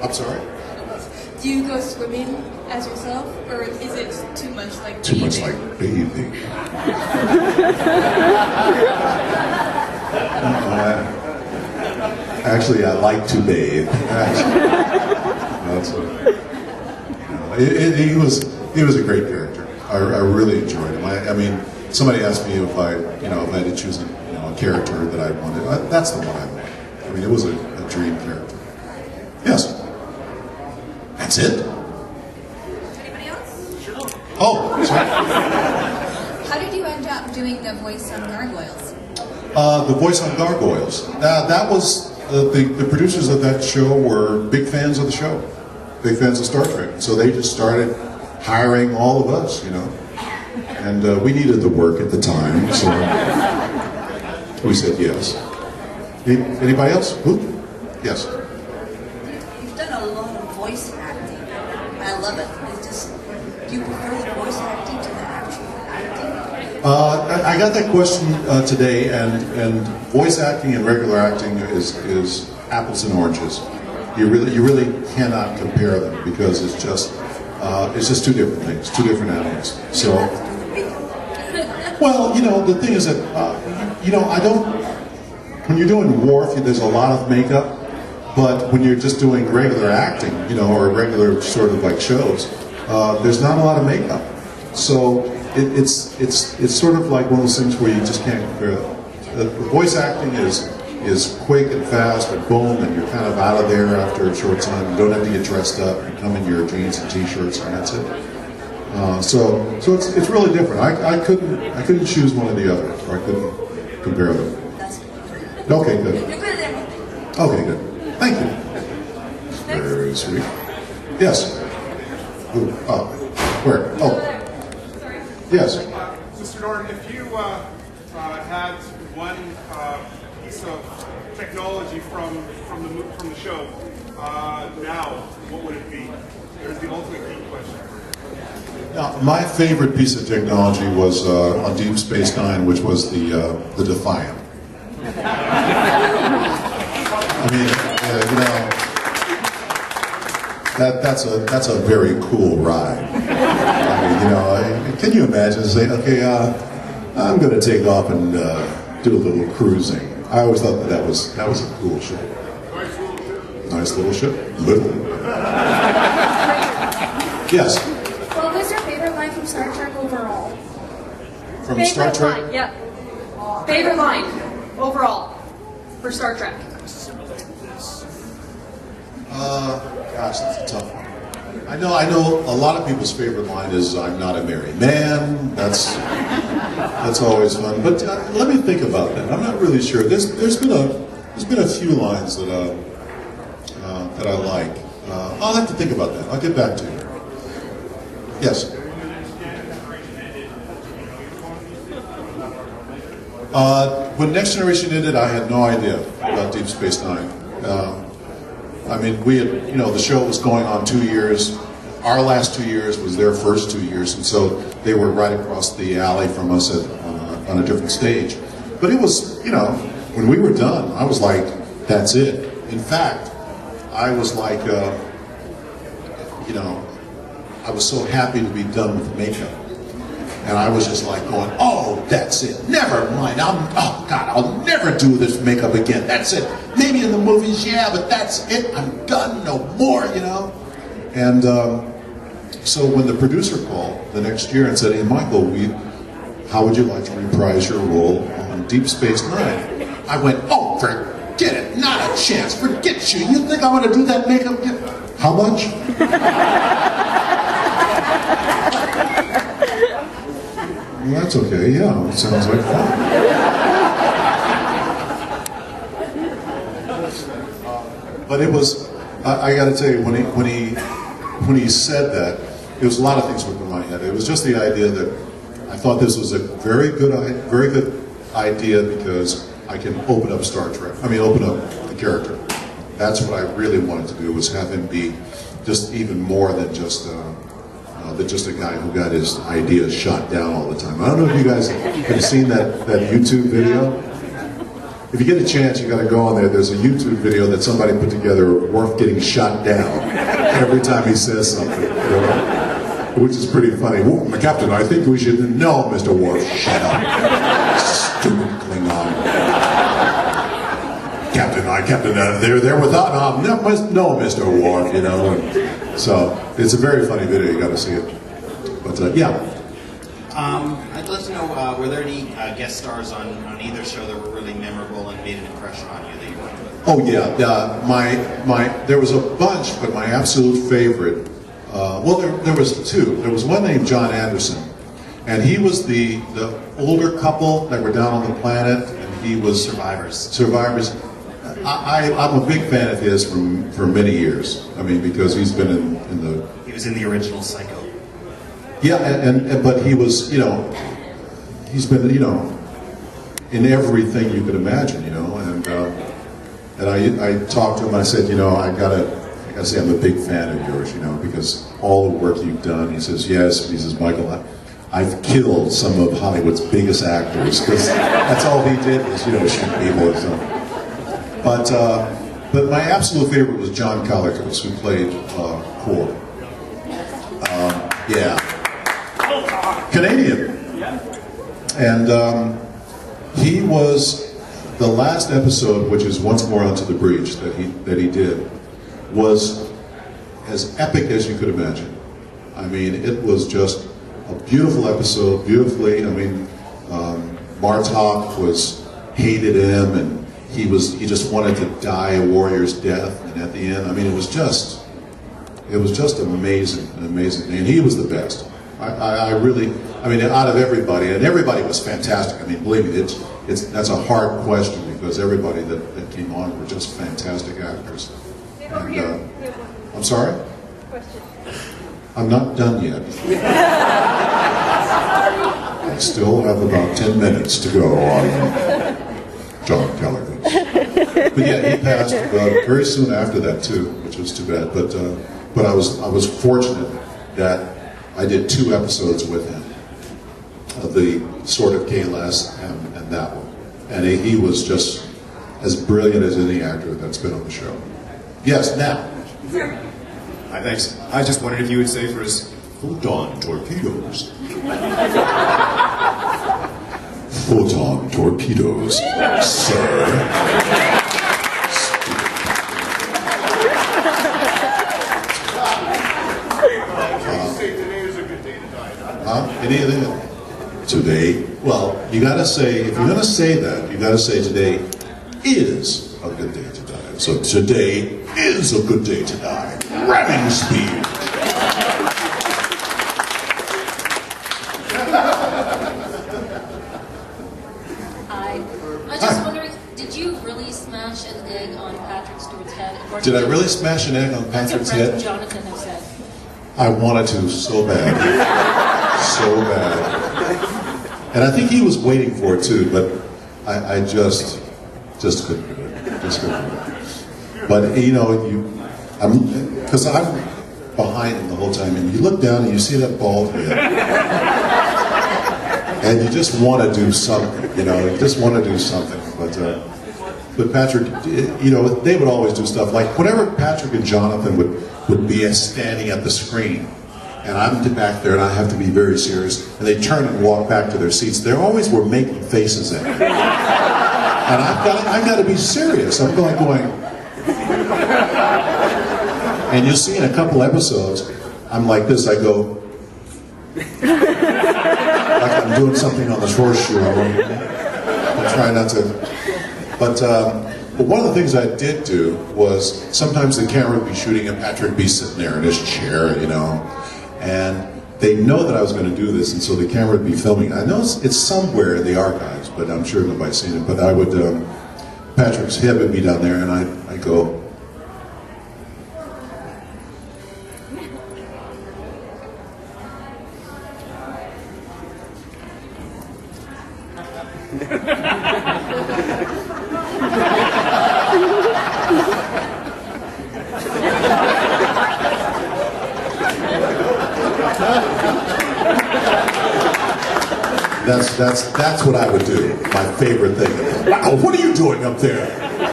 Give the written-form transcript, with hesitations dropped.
I'm sorry? Do you go swimming as yourself, or is it too much like Too bathing? much like bathing. Actually, I like to bathe. That's he was a great character. I really enjoyed him. I mean, somebody asked me if I had to choose a character that I wanted. That's the one I wanted. I mean, it was a dream character. Yes. That's it. Anybody else? Oh, sorry. How did you end up doing the voice on Gargoyles? The voice on Gargoyles. That was the producers of that show were big fans of the show, big fans of Star Trek. So they just started hiring all of us, and we needed the work at the time, so we said yes. Anybody else? Who? Yes. You've done a lot of voice acting. I love it. It's just, do you prefer the voice acting to the actual acting? I got that question today, and voice acting and regular acting is apples and oranges. You really cannot compare them because it's just two different things, two different animals. So, well, the thing is that I don't. When you're doing Worf, there's a lot of makeup, but when you're just doing regular acting, or regular sort of like shows, there's not a lot of makeup. So it's sort of like one of those things where you just can't compare them. The voice acting is quick and fast and boom, and you're kind of out of there after a short time. You don't have to get dressed up. You come in your jeans and t-shirts, and that's it. So it's really different. I couldn't choose one or the other, or I couldn't compare them. Okay, good. Okay, good. Thank you. Very sweet. Yes. Ooh, where? Oh. Yes. Mr. Dorn, if you had one piece of technology from the show now, what would it be? There's the ultimate geek question. Now, my favorite piece of technology was on Deep Space Nine, which was the Defiant. I mean, that's a very cool ride. I mean, can you imagine saying, okay, I'm going to take off and do a little cruising. I always thought that was a cool ship. Nice little ship. Little. Yes. What was your favorite line from Star Trek overall? From Favorite Star Trek. line, yeah. Favorite line overall for Star Trek. Gosh, that's a tough one. I know a lot of people's favorite line is "I'm not a married man." That's always fun. But let me think about that. I'm not really sure. There's been a few lines that I like. I'll have to think about that. I'll get back to you. Yes. When Next Generation ended, I had no idea about Deep Space Nine. I mean, we had, the show was going on 2 years. Our last 2 years was their first 2 years, and so they were right across the alley from us on a different stage. But it was, when we were done, I was like, that's it. In fact, I was like, I was so happy to be done with the makeup. And I was just like going, oh, that's it. Never mind. I'll never do this makeup again. That's it. Maybe in the movies, yeah, but that's it. I'm done. No more, And so when the producer called the next year and said, hey, Michael, how would you like to reprise your role on Deep Space Nine? I went, oh, forget it. Not a chance. Forget you. You think I want to do that makeup again? How much? Well, that's okay, yeah, it sounds like fun. But it was, I gotta tell you, when he said that, there was a lot of things went through my head. It was just the idea that I thought this was a very good idea because I can open up Star Trek. Open up the character. That's what I really wanted to do, was have him be just even more than just a guy who got his ideas shot down all the time. I don't know if you guys have seen that YouTube video. if you get a chance, you got to go on there. There's a YouTube video that somebody put together of Worf getting shot down every time he says something, you know? Which is pretty funny. Well, Captain, I think we should. No, Mr. Worf, shut up. Stupid Klingon. Captain, they're without. No, Mr. Worf, you know. And so it's a very funny video. You got to see it. But yeah. I'd love to know, were there any guest stars on either show that were really memorable and made an impression on you that you worked with? Oh yeah, there was a bunch, but my absolute favorite. Well, there was two. There was one named John Anderson, and he was the older couple that were down on the planet, and he was Survivors. I'm a big fan of his for many years. I mean, because he's been in the. He was in the original Psycho. Yeah, but he was, you know, he's been, you know, in everything you could imagine, you know, and I talked to him. I said, you know, I gotta say I'm a big fan of yours, you know, because all the work you've done. He says, yes. He says, Michael, I've killed some of Hollywood's biggest actors because that's all he did was, you know, shoot people or something. But my absolute favorite was John Colicos, who played Core. Yeah. Canadian. And he was the last episode, which is Once More Onto the Breach, that he did, was as epic as you could imagine. I mean, it was just a beautiful episode, beautifully. I mean, Martok hated him, and he just wanted to die a warrior's death. And at the end, I mean, it was just amazing, and he was the best. I really, I mean, out of everybody, and everybody was fantastic. I mean, believe me, that's a hard question because everybody that came on were just fantastic actors. And, I'm sorry? Question. I'm not done yet. I still have about 10 minutes to go on John Colicos. But yeah, he passed very soon after that too, which was too bad. But I was fortunate that I did 2 episodes with him, of the Sword of Kalas and that one. And he was just as brilliant as any actor that's been on the show. Yes, now. Hi, thanks. I just wondered if you would say for us, photon torpedoes. Photon torpedoes, sir. Anything today? Well, you gotta say, if you're gonna say that, you gotta say today is a good day to die. So today is a good day to die. Ramming speed. Hi. I was just wondering, did you really smash an egg on Patrick Stewart's head? Or Did I really smash an egg on Patrick's head? That's what Jonathan has said. I wanted to so bad. So bad. And I think he was waiting for it too, but I just couldn't do it. Just couldn't do it. But you know, because I'm behind him the whole time, and you look down and you see that bald head, and you just want to do something. You know, you just want to do something. But Patrick, you know, they would always do stuff like whenever Patrick and Jonathan would be standing at the screen, and I'm back there and I have to be very serious, and they turn and walk back to their seats. They always were making faces at me, and I've got to be serious. I'm going, and you'll see in a couple episodes, I'm like this. I go like I'm doing something on the horseshoe. I'm trying not to. But one of the things I did do was sometimes the camera would be shooting and Patrick would be sitting there in his chair, you know, and they know that I was going to do this, and so the camera would be filming. I know it's somewhere in the archives, but I'm sure nobody's seen it. But I would, Patrick's head would be down there, and I go. That's what I would do. My favorite thing. Wow, what are you doing up there?